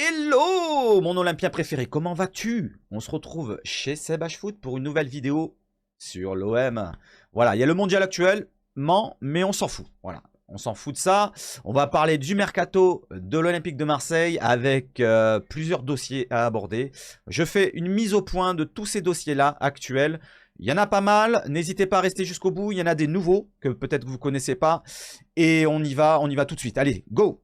Hello mon Olympien préféré, comment vas-tu? On se retrouve chez Seb Foot pour une nouvelle vidéo sur l'OM. Voilà, il y a le mondial actuellement, mais on s'en fout. Voilà, on s'en fout de ça. On va parler du mercato de l'Olympique de Marseille avec plusieurs dossiers à aborder. Je fais une mise au point de tous ces dossiers-là actuels. Il y en a pas mal, n'hésitez pas à rester jusqu'au bout. Il y en a des nouveaux que peut-être vous ne connaissez pas. Et on y va tout de suite. Allez, go!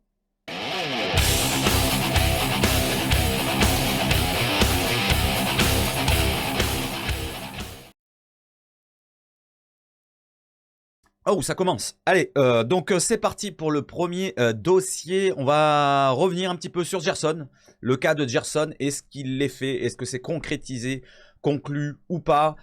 Oh, ça commence. Allez, donc c'est parti pour le premier dossier. On va revenir un petit peu sur Gerson. Le cas de Gerson, est-ce qu'il l'est fait? Est-ce que c'est concrétisé, conclu ou pas?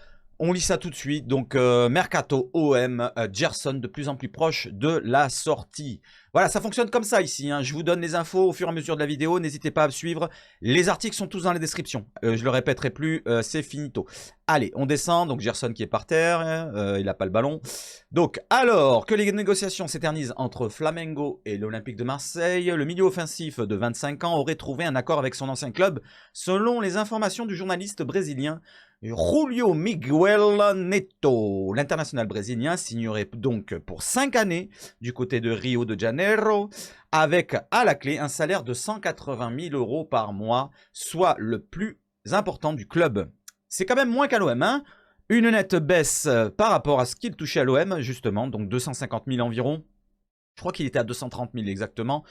On lit ça tout de suite. Donc, Mercato OM, Gerson de plus en plus proche de la sortie. Voilà, ça fonctionne comme ça ici. Hein. Je vous donne les infos au fur et à mesure de la vidéo. N'hésitez pas à me suivre. Les articles sont tous dans la description. Je le répéterai plus, c'est finito. Allez, on descend. Donc, Gerson qui est par terre. Il n'a pas le ballon. Donc, alors que les négociations s'éternisent entre Flamengo et l'Olympique de Marseille, le milieu offensif de 25 ans aurait trouvé un accord avec son ancien club, selon les informations du journaliste brésilien Julio Miguel Neto. L'international brésilien signerait donc pour 5 années du côté de Rio de Janeiro, avec à la clé un salaire de 180 000 € par mois, soit le plus important du club. C'est quand même moins qu'à l'OM, hein. Une nette baisse par rapport à ce qu'il touchait à l'OM, justement, donc 250 000 environ. Je crois qu'il était à 230 000 exactement.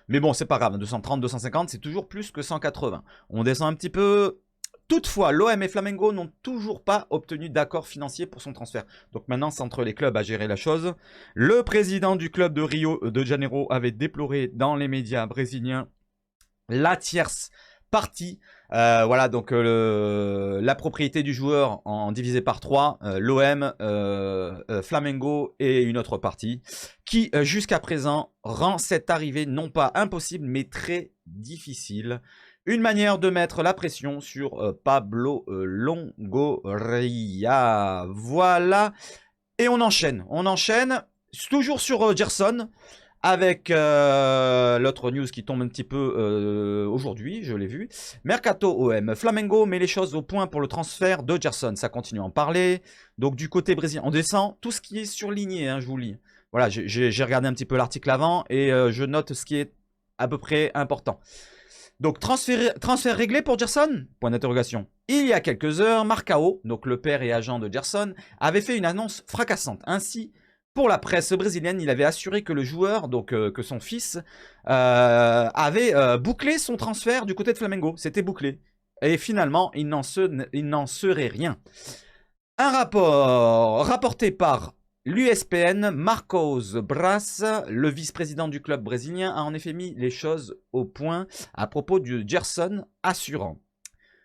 Mais bon, c'est pas grave, 230, 250, c'est toujours plus que 180. On descend un petit peu. Toutefois, l'OM et Flamengo n'ont toujours pas obtenu d'accord financier pour son transfert. Donc maintenant, c'est entre les clubs à gérer la chose. Le président du club de Rio de Janeiro avait déploré dans les médias brésiliens la tierce partie. Voilà, donc la propriété du joueur en divisé par 3, l'OM, Flamengo et une autre partie, qui jusqu'à présent rend cette arrivée non pas impossible, mais très difficile. Une manière de mettre la pression sur Pablo Longoria. Voilà. Et on enchaîne. On enchaîne. Toujours sur Gerson. Avec l'autre news qui tombe un petit peu aujourd'hui, je l'ai vu. Mercato OM. Flamengo met les choses au point pour le transfert de Gerson. Ça continue à en parler. Donc du côté brésilien, on descend. Tout ce qui est surligné, hein, je vous lis. Voilà, j'ai regardé un petit peu l'article avant et je note ce qui est à peu près important. Donc, transfert réglé pour Gerson? Point d'interrogation. Il y a quelques heures, Marcao, donc le père et agent de Gerson, avait fait une annonce fracassante. Ainsi, pour la presse brésilienne, il avait assuré que le joueur, donc que son fils, avait bouclé son transfert du côté de Flamengo. C'était bouclé. Et finalement, il n'en serait rien. Un rapport rapporté par l'USPN, Marcos Braz, le vice-président du club brésilien, a en effet mis les choses au point à propos du Gerson, assurant.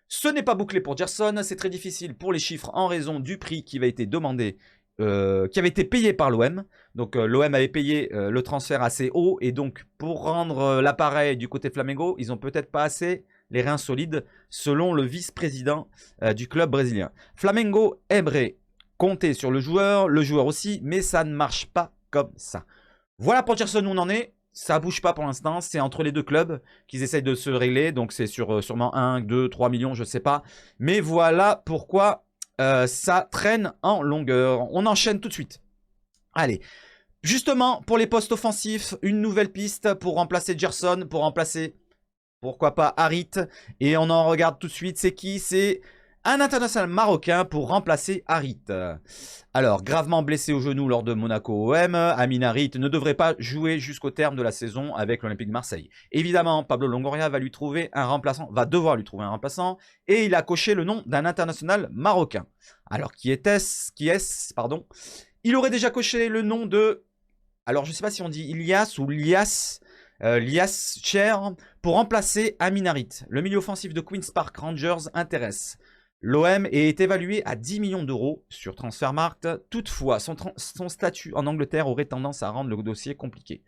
Ce n'est pas bouclé pour Gerson, c'est très difficile pour les chiffres en raison du prix qui avait été demandé, qui avait été payé par l'OM. Donc l'OM avait payé le transfert assez haut et donc pour rendre l'appareil du côté Flamengo, ils n'ont peut-être pas assez les reins solides selon le vice-président du club brésilien. Flamengo aimerait compter sur le joueur aussi, mais ça ne marche pas comme ça. Voilà pour Gerson où on en est. Ça bouge pas pour l'instant. C'est entre les deux clubs qu'ils essayent de se régler. Donc c'est sur sûrement 1, 2, 3 millions, je sais pas. Mais voilà pourquoi ça traîne en longueur. On enchaîne tout de suite. Allez. Justement, pour les postes offensifs, une nouvelle piste pour remplacer Gerson, pour remplacer, pourquoi pas, Harit. Et on en regarde tout de suite. C'est qui? C'est un international marocain pour remplacer Harit. Alors, gravement blessé au genou lors de Monaco OM, Amin Harit ne devrait pas jouer jusqu'au terme de la saison avec l'Olympique de Marseille. Évidemment, Pablo Longoria va lui trouver un remplaçant, va devoir lui trouver un remplaçant, et il a coché le nom d'un international marocain. Alors, qui est-ce, pardon? Il aurait déjà coché le nom de, alors je ne sais pas si on dit Ilias ou Lias, Lias Cher, pour remplacer Amin Harit. Le milieu offensif de Queen's Park Rangers intéresse. L'OM est évalué à 10 millions d'euros sur Transfermarkt. Toutefois, son statut en Angleterre aurait tendance à rendre le dossier compliqué.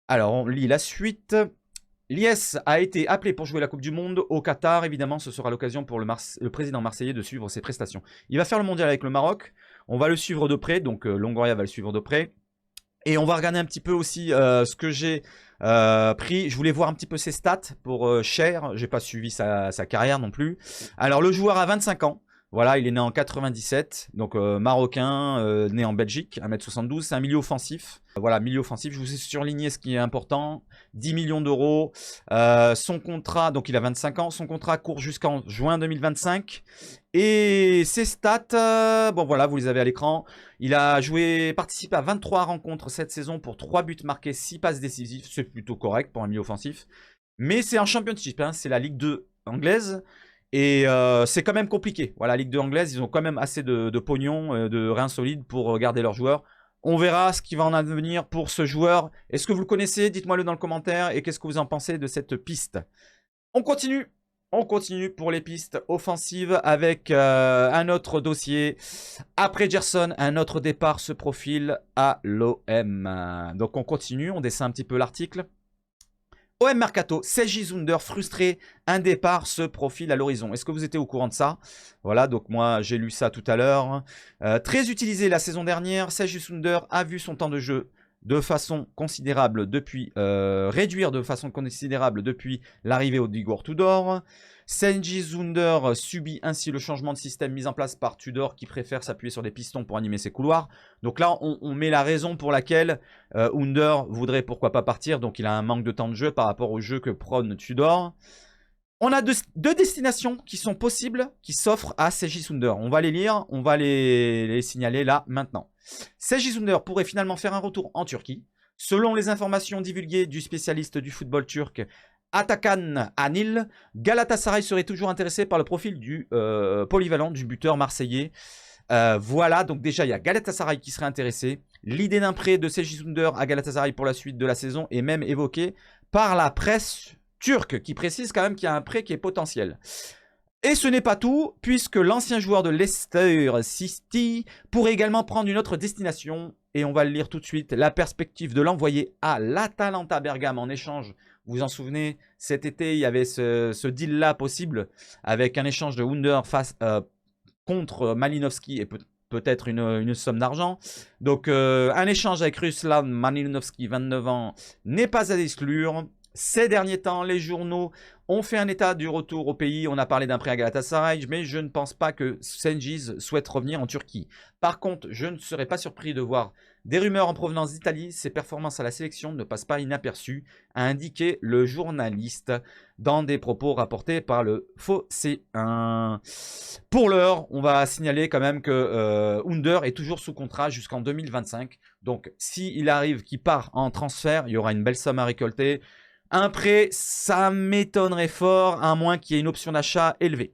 Alors, on lit la suite. Lies a été appelé pour jouer la Coupe du Monde au Qatar. Évidemment, ce sera l'occasion pour le président marseillais de suivre ses prestations. Il va faire le mondial avec le Maroc. On va le suivre de près, donc Longoria va le suivre de près. Et on va regarder un petit peu aussi ce que j'ai pris. Je voulais voir un petit peu ses stats pour Cher. J'ai pas suivi sa carrière non plus. Alors le joueur a 25 ans. Voilà, il est né en 97, donc marocain, né en Belgique, 1m72, c'est un milieu offensif. Voilà, milieu offensif, je vous ai surligné ce qui est important, 10 millions d'euros. Son contrat, donc il a 25 ans, son contrat court jusqu'en juin 2025. Et ses stats, bon voilà, vous les avez à l'écran. Il a participé à 23 rencontres cette saison pour 3 buts marqués, 6 passes décisives, c'est plutôt correct pour un milieu offensif. Mais c'est un championship, hein, c'est la Ligue 2 anglaise. Et c'est quand même compliqué. Voilà, Ligue 2 anglaise, ils ont quand même assez de pognon, de reins solides pour garder leurs joueurs. On verra ce qui va en advenir pour ce joueur. Est-ce que vous le connaissez? Dites-moi-le dans le commentaire. Et qu'est-ce que vous en pensez de cette piste? On continue. On continue pour les pistes offensives avec un autre dossier. Après Gerson, un autre départ se profile à l'OM. Donc on continue, on descend un petit peu l'article. OM Mercato, Seji Zunder frustré, un départ se profile à l'horizon. Est-ce que vous étiez au courant de ça? Voilà, donc moi j'ai lu ça tout à l'heure. Très utilisé la saison dernière, Seji Zunder a vu son temps de jeu de façon considérable depuis réduire de façon considérable depuis l'arrivée d'Igor Tudor. Seji Zunder subit ainsi le changement de système mis en place par Tudor qui préfère s'appuyer sur des pistons pour animer ses couloirs. Donc là, on met la raison pour laquelle Under voudrait pourquoi pas partir. Donc il a un manque de temps de jeu par rapport au jeu que prône Tudor. On a deux destinations qui sont possibles, qui s'offrent à Seji Zunder. On va les lire, on va les signaler là, maintenant. Seji Zunder pourrait finalement faire un retour en Turquie. Selon les informations divulguées du spécialiste du football turc, Atakan Anil, Galatasaray serait toujours intéressé par le profil du polyvalent du buteur marseillais. Voilà, donc déjà il y a Galatasaray qui serait intéressé. L'idée d'un prêt de Seji Zunder à Galatasaray pour la suite de la saison est même évoquée par la presse turque qui précise quand même qu'il y a un prêt qui est potentiel. Et ce n'est pas tout, puisque l'ancien joueur de Leicester City pourrait également prendre une autre destination. Et on va le lire tout de suite. La perspective de l'envoyer à l'Atalanta Bergame en échange. Vous vous en souvenez, cet été, il y avait ce deal-là possible avec un échange de Wunder contre Malinowski et peut-être une somme d'argent. Donc, un échange avec Ruslan Malinowski, 29 ans, n'est pas à exclure. Ces derniers temps, les journaux ont fait un état du retour au pays. On a parlé d'un prêt à Galatasaray, mais je ne pense pas que Cengiz souhaite revenir en Turquie. Par contre, je ne serais pas surpris de voir des rumeurs en provenance d'Italie. Ses performances à la sélection ne passent pas inaperçues, a indiqué le journaliste dans des propos rapportés par le Faux C1. Pour l'heure, on va signaler quand même que Under est toujours sous contrat jusqu'en 2025. Donc, s'il arrive qu'il part en transfert, il y aura une belle somme à récolter. Un prêt, ça m'étonnerait fort, à moins qu'il y ait une option d'achat élevée.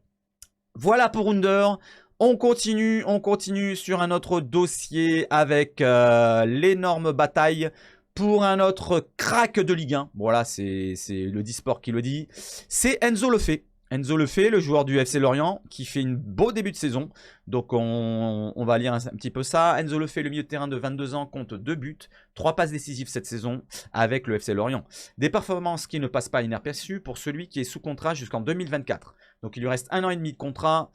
Voilà pour Under. On continue sur un autre dossier avec l'énorme bataille pour un autre crack de Ligue 1. Voilà, c'est le Disport qui le dit. C'est Enzo Lefebvre. Enzo Lefebvre, le joueur du FC Lorient, qui fait un beau début de saison. Donc on va lire un petit peu ça. Enzo Lefebvre, le milieu de terrain de 22 ans, compte 2 buts, 3 passes décisives cette saison avec le FC Lorient. Des performances qui ne passent pas inaperçues pour celui qui est sous contrat jusqu'en 2024. Donc il lui reste 1 an et demi de contrat.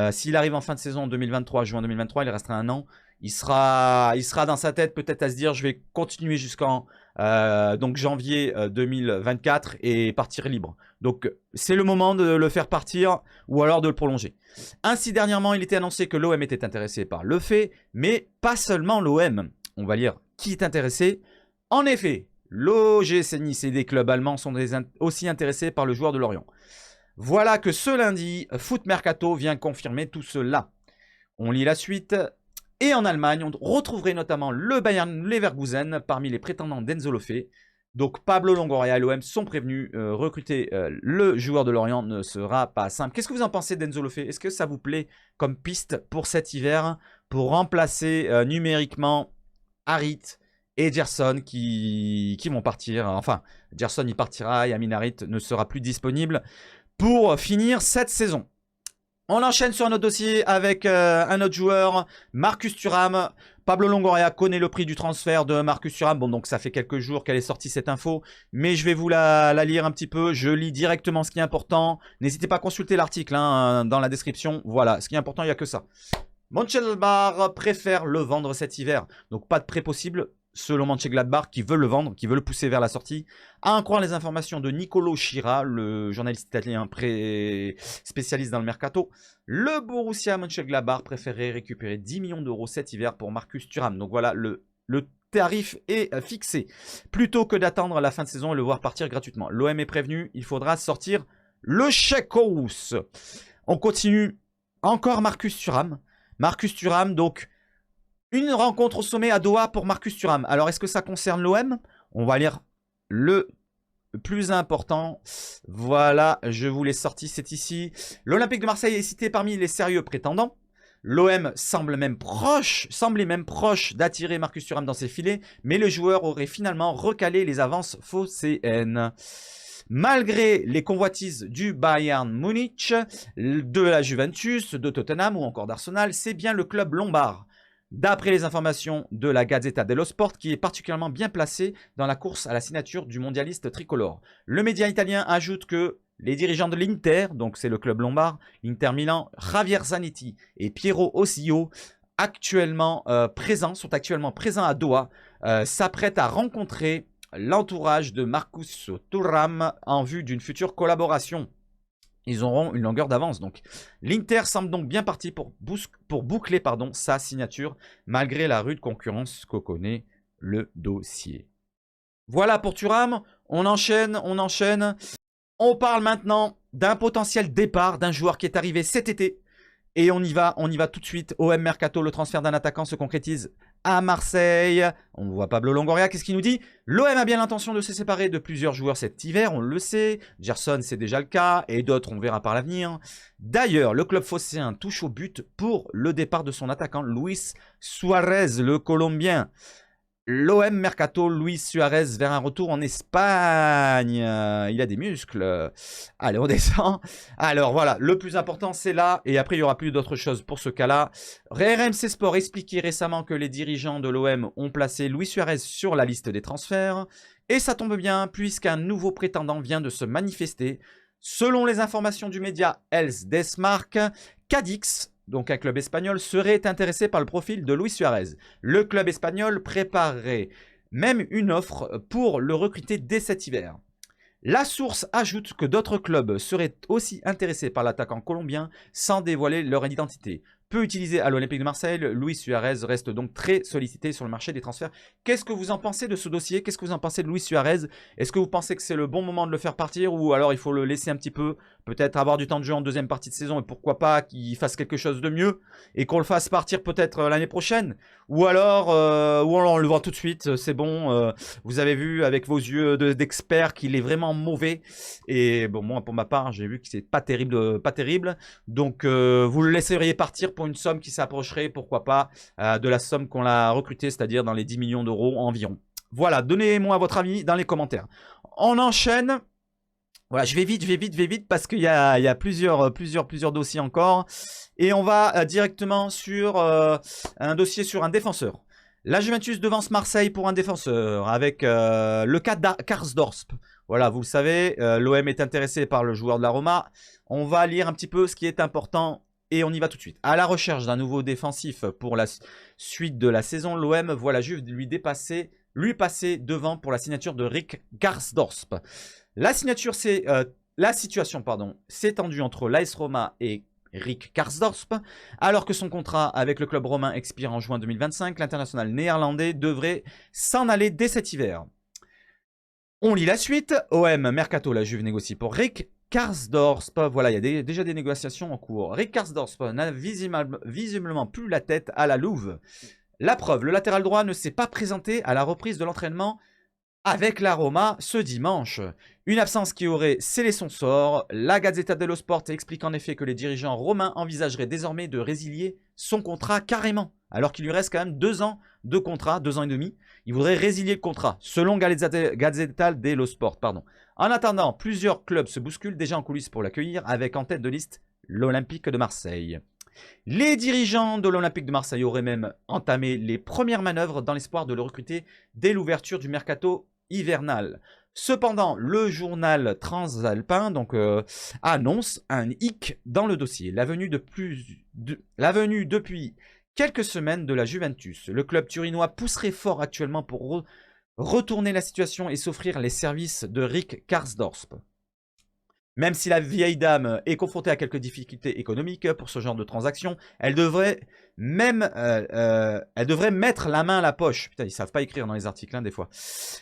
S'il arrive en fin de saison en 2023, juin 2023, il restera 1 an. Il sera dans sa tête peut-être à se dire je vais continuer jusqu'en donc janvier 2024 et partir libre. Donc c'est le moment de le faire partir ou alors de le prolonger. Ainsi dernièrement il était annoncé que l'OM était intéressé par Lefebvre, mais pas seulement l'OM. On va lire qui est intéressé. En effet, l'OGC Nice et des clubs allemands sont aussi intéressés par le joueur de Lorient. Voilà que ce lundi, Foot Mercato vient confirmer tout cela. On lit la suite. Et en Allemagne, on retrouverait notamment le Bayern Leverkusen parmi les prétendants d'Enzo Lefebvre. Donc Pablo Longoria et l'OM sont prévenus. Recruter le joueur de Lorient ne sera pas simple. Qu'est-ce que vous en pensez d'Enzo Lefebvre? Est-ce que ça vous plaît comme piste pour cet hiver pour remplacer numériquement Harit et Gerson qui vont partir? Enfin, Gerson il partira et Amin Harit ne sera plus disponible pour finir cette saison. On enchaîne sur un autre dossier avec un autre joueur, Marcus Thuram. Pablo Longoria connaît le prix du transfert de Marcus Thuram. Bon, donc ça fait quelques jours qu'elle est sortie cette info, mais je vais vous la lire un petit peu. Je lis directement ce qui est important. N'hésitez pas à consulter l'article dans la description. Voilà, ce qui est important, il n'y a que ça. Mönchengladbach préfère le vendre cet hiver. Donc pas de prêt possible. selon Mönchengladbach, qui veut le vendre, qui veut le pousser vers la sortie. À en croire les informations de Nicolo Schira, le journaliste italien spécialiste dans le mercato, le Borussia Mönchengladbach préférait récupérer 10 millions d'euros cet hiver pour Marcus Thuram. Donc voilà, le tarif est fixé. Plutôt que d'attendre la fin de saison et le voir partir gratuitement. L'OM est prévenu, il faudra sortir le chèque-ous. On continue. Encore Marcus Thuram. Marcus Thuram, donc, une rencontre au sommet à Doha pour Marcus Thuram. Alors, est-ce que ça concerne l'OM? On va lire le plus important. Voilà, je vous l'ai sorti, c'est ici. L'Olympique de Marseille est cité parmi les sérieux prétendants. L'OM semblait même proche d'attirer Marcus Thuram dans ses filets, mais le joueur aurait finalement recalé les avances phocéennes. Malgré les convoitises du Bayern Munich, de la Juventus, de Tottenham ou encore d'Arsenal, c'est bien le club lombard, d'après les informations de la Gazzetta dello Sport, qui est particulièrement bien placé dans la course à la signature du mondialiste tricolore. Le média italien ajoute que les dirigeants de l'Inter, donc c'est le club lombard, Inter Milan, Javier Zanetti et Piero Ossio, sont actuellement présents à Doha, s'apprêtent à rencontrer l'entourage de Marcus Thuram en vue d'une future collaboration. Ils auront une longueur d'avance. Donc, l'Inter semble donc bien parti pour boucler sa signature, malgré la rude concurrence que connaît le dossier. Voilà pour Thuram. On enchaîne. On parle maintenant d'un potentiel départ d'un joueur qui est arrivé cet été. Et on y va tout de suite. OM Mercato, le transfert d'un attaquant se concrétise à Marseille. On voit Pablo Longoria, qu'est-ce qu'il nous dit? L'OM a bien l'intention de se séparer de plusieurs joueurs cet hiver, on le sait. Gerson, c'est déjà le cas, et d'autres, on verra par l'avenir. D'ailleurs, le club phocéen touche au but pour le départ de son attaquant Luis Suarez, le Colombien. L'OM Mercato, Luis Suarez vers un retour en Espagne. Il a des muscles. Allez, on descend. Alors voilà, le plus important c'est là. Et après, il n'y aura plus d'autres choses pour ce cas-là. RMC Sport expliquait récemment que les dirigeants de l'OM ont placé Luis Suarez sur la liste des transferts. Et ça tombe bien, puisqu'un nouveau prétendant vient de se manifester. Selon les informations du média Els Desmarques, Cadix, donc un club espagnol, serait intéressé par le profil de Luis Suarez. Le club espagnol préparerait même une offre pour le recruter dès cet hiver. La source ajoute que d'autres clubs seraient aussi intéressés par l'attaquant colombien sans dévoiler leur identité. Peu utilisé à l'Olympique de Marseille, Luis Suarez reste donc très sollicité sur le marché des transferts. Qu'est-ce que vous en pensez de ce dossier? Qu'est-ce que vous en pensez de Luis Suarez? Est-ce que vous pensez que c'est le bon moment de le faire partir ou alors il faut le laisser un petit peu, peut-être avoir du temps de jeu en deuxième partie de saison et pourquoi pas qu'il fasse quelque chose de mieux et qu'on le fasse partir peut-être l'année prochaine? Ou alors on le voit tout de suite, c'est bon, vous avez vu avec vos yeux d'expert qu'il est vraiment mauvais. Et bon, moi pour ma part, j'ai vu que c'est pas terrible. Donc vous le laisseriez partir pour une somme qui s'approcherait, pourquoi pas, de la somme qu'on l'a recruté, c'est-à-dire dans les 10 millions d'euros environ. Voilà, donnez-moi votre avis dans les commentaires. On enchaîne. Voilà, je vais vite parce qu'il y a plusieurs dossiers encore. Et on va directement sur un dossier sur un défenseur. La Juventus devance Marseille pour un défenseur avec le cas d'Karsdorp. Voilà, vous le savez, l'OM est intéressé par le joueur de la Roma. On va lire un petit peu ce qui est important. Et on y va tout de suite. À la recherche d'un nouveau défensif pour la suite de la saison, l'OM voit la Juve lui passer devant pour la signature de Rick Karsdorp. La situation s'est tendue entre l'AS Roma et Rick Karsdorp. Alors que son contrat avec le club romain expire en juin 2025, l'international néerlandais devrait s'en aller dès cet hiver. On lit la suite. OM Mercato, la Juve négocie pour Rick Karsdorp. Voilà, il y a déjà des négociations en cours. Rick Karsdorp n'a visiblement plus la tête à la louve. La preuve, le latéral droit ne s'est pas présenté à la reprise de l'entraînement avec la Roma ce dimanche. Une absence qui aurait scellé son sort. La Gazzetta dello Sport explique en effet que les dirigeants romains envisageraient désormais de résilier son contrat carrément. Alors qu'il lui reste quand même 2 ans de contrat, 2 ans et demi. Il voudrait résilier le contrat, selon Gazzetta dello Sport. En attendant, plusieurs clubs se bousculent déjà en coulisses pour l'accueillir, avec en tête de liste l'Olympique de Marseille. Les dirigeants de l'Olympique de Marseille auraient même entamé les premières manœuvres dans l'espoir de le recruter dès l'ouverture du mercato hivernal. Cependant, le journal Transalpin annonce un hic dans le dossier. La venue depuis quelques semaines de la Juventus. Le club turinois pousserait fort actuellement pour retourner la situation et s'offrir les services de Rick Karsdorp. Même si la vieille dame est confrontée à quelques difficultés économiques pour ce genre de transaction, elle devrait mettre la main à la poche. Putain, ils savent pas écrire dans les articles, hein, des fois.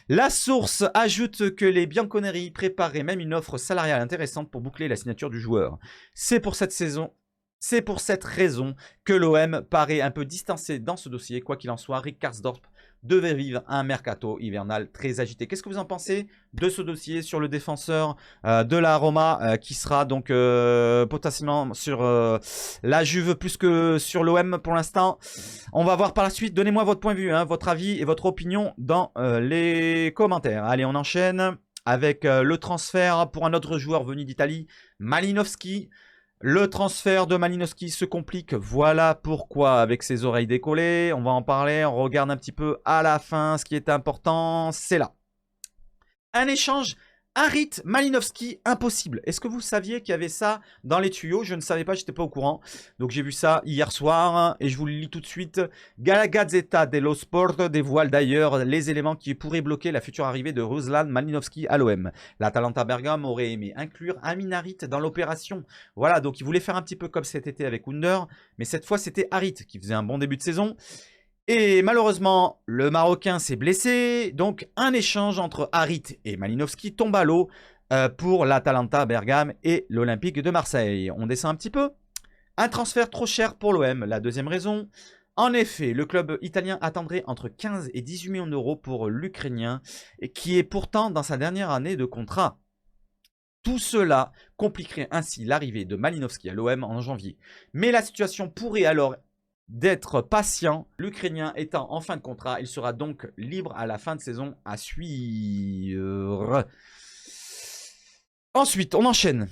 La source ajoute que les Bianconeri prépareraient même une offre salariale intéressante pour boucler la signature du joueur. C'est pour cette raison que l'OM paraît un peu distancé dans ce dossier. Quoi qu'il en soit, Rick Karsdorp devait vivre un mercato hivernal très agité. Qu'est-ce que vous en pensez de ce dossier sur le défenseur de la Roma qui sera donc potentiellement sur la Juve plus que sur l'OM pour l'instant? On va voir par la suite. Donnez-moi votre point de vue, hein, votre avis et votre opinion dans les commentaires. Allez, on enchaîne avec le transfert pour un autre joueur venu d'Italie, Malinowski. Le transfert de Malinowski se complique, voilà pourquoi, avec ses oreilles décollées. On va en parler, on regarde un petit peu à la fin. Ce qui est important, c'est là. Un échange Harit Malinowski, impossible. Est-ce que vous saviez qu'il y avait ça dans les tuyaux? Je ne savais pas, j'étais pas au courant. Donc j'ai vu ça hier soir et je vous le lis tout de suite. La Gazzetta dello Sport dévoile d'ailleurs les éléments qui pourraient bloquer la future arrivée de Ruslan Malinowski à l'OM. L'Atalanta Bergame aurait aimé inclure Amin Harit dans l'opération. Voilà, donc il voulait faire un petit peu comme cet été avec Under, mais cette fois c'était Harit qui faisait un bon début de saison. Et malheureusement, le Marocain s'est blessé, donc un échange entre Harit et Malinowski tombe à l'eau pour l'Atalanta Bergame et l'Olympique de Marseille. On descend un petit peu. Un transfert trop cher pour l'OM, la deuxième raison. En effet, le club italien attendrait entre 15 et 18 millions d'euros pour l'Ukrainien, qui est pourtant dans sa dernière année de contrat. Tout cela compliquerait ainsi l'arrivée de Malinowski à l'OM en janvier. Mais la situation pourrait alors d'être patient. L'Ukrainien étant en fin de contrat, il sera donc libre à la fin de saison à suivre. Ensuite, on enchaîne.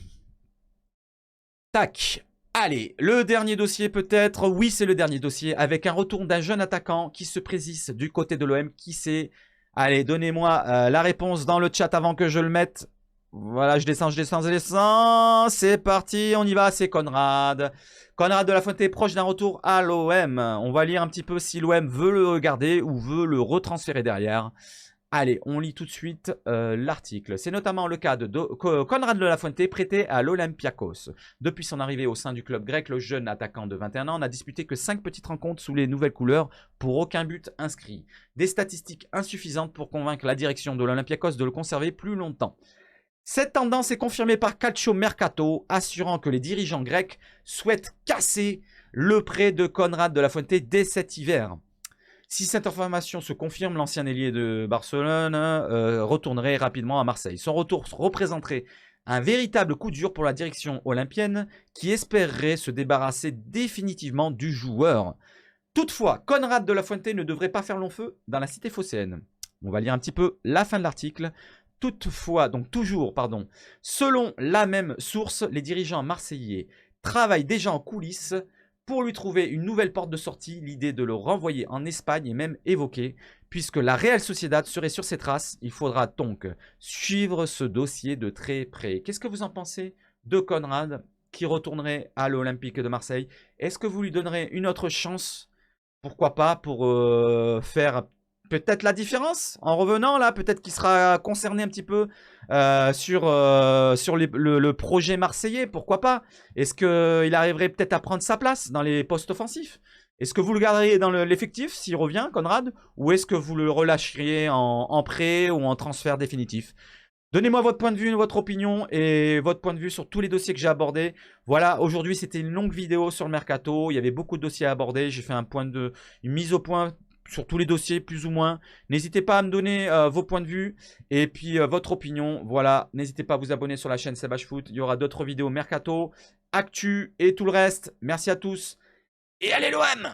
Tac. Allez, le dernier dossier peut-être. Oui, c'est le dernier dossier avec un retour d'un jeune attaquant qui se précise du côté de l'OM. Qui c'est? Allez, donnez-moi la réponse dans le chat avant que je le mette. Voilà, je descends. C'est parti, on y va, c'est Conrad. Conrad de la Fuente est proche d'un retour à l'OM. On va lire un petit peu si l'OM veut le garder ou veut le retransférer derrière. Allez, on lit tout de suite l'article. C'est notamment le cas de Conrad de la Fuente, prêté à l'Olympiakos. Depuis son arrivée au sein du club grec, le jeune attaquant de 21 ans n'a disputé que 5 petites rencontres sous les nouvelles couleurs pour aucun but inscrit. Des statistiques insuffisantes pour convaincre la direction de l'Olympiakos de le conserver plus longtemps. Cette tendance est confirmée par Calcio Mercato, assurant que les dirigeants grecs souhaitent casser le prêt de Conrad de la Fuente dès cet hiver. Si cette information se confirme, l'ancien ailier de Barcelone retournerait rapidement à Marseille. Son retour représenterait un véritable coup dur pour la direction olympienne qui espérerait se débarrasser définitivement du joueur. Toutefois, Conrad de la Fuente ne devrait pas faire long feu dans la cité phocéenne. On va lire un petit peu la fin de l'article. Toutefois, selon la même source, les dirigeants marseillais travaillent déjà en coulisses pour lui trouver une nouvelle porte de sortie. L'idée de le renvoyer en Espagne est même évoquée, puisque la Real Sociedad serait sur ses traces. Il faudra donc suivre ce dossier de très près. Qu'est-ce que vous en pensez de Conrad qui retournerait à l'Olympique de Marseille? Est-ce que vous lui donnerez une autre chance? Pourquoi pas pour faire peut-être la différence en revenant là, peut-être qu'il sera concerné un petit peu sur le projet marseillais, pourquoi pas? Est-ce qu'il arriverait peut-être à prendre sa place dans les postes offensifs? Est-ce que vous le garderiez dans l'effectif s'il revient, Conrad? Ou est-ce que vous le relâcheriez en prêt ou en transfert définitif? Donnez-moi votre point de vue, votre opinion et votre point de vue sur tous les dossiers que j'ai abordés. Voilà, aujourd'hui c'était une longue vidéo sur le Mercato, il y avait beaucoup de dossiers à aborder, j'ai fait une mise au point sur tous les dossiers plus ou moins. N'hésitez pas à me donner vos points de vue et puis votre opinion. Voilà, n'hésitez pas à vous abonner sur la chaîne Sebach Foot. Il y aura d'autres vidéos Mercato, Actu et tout le reste. Merci à tous et allez l'OM!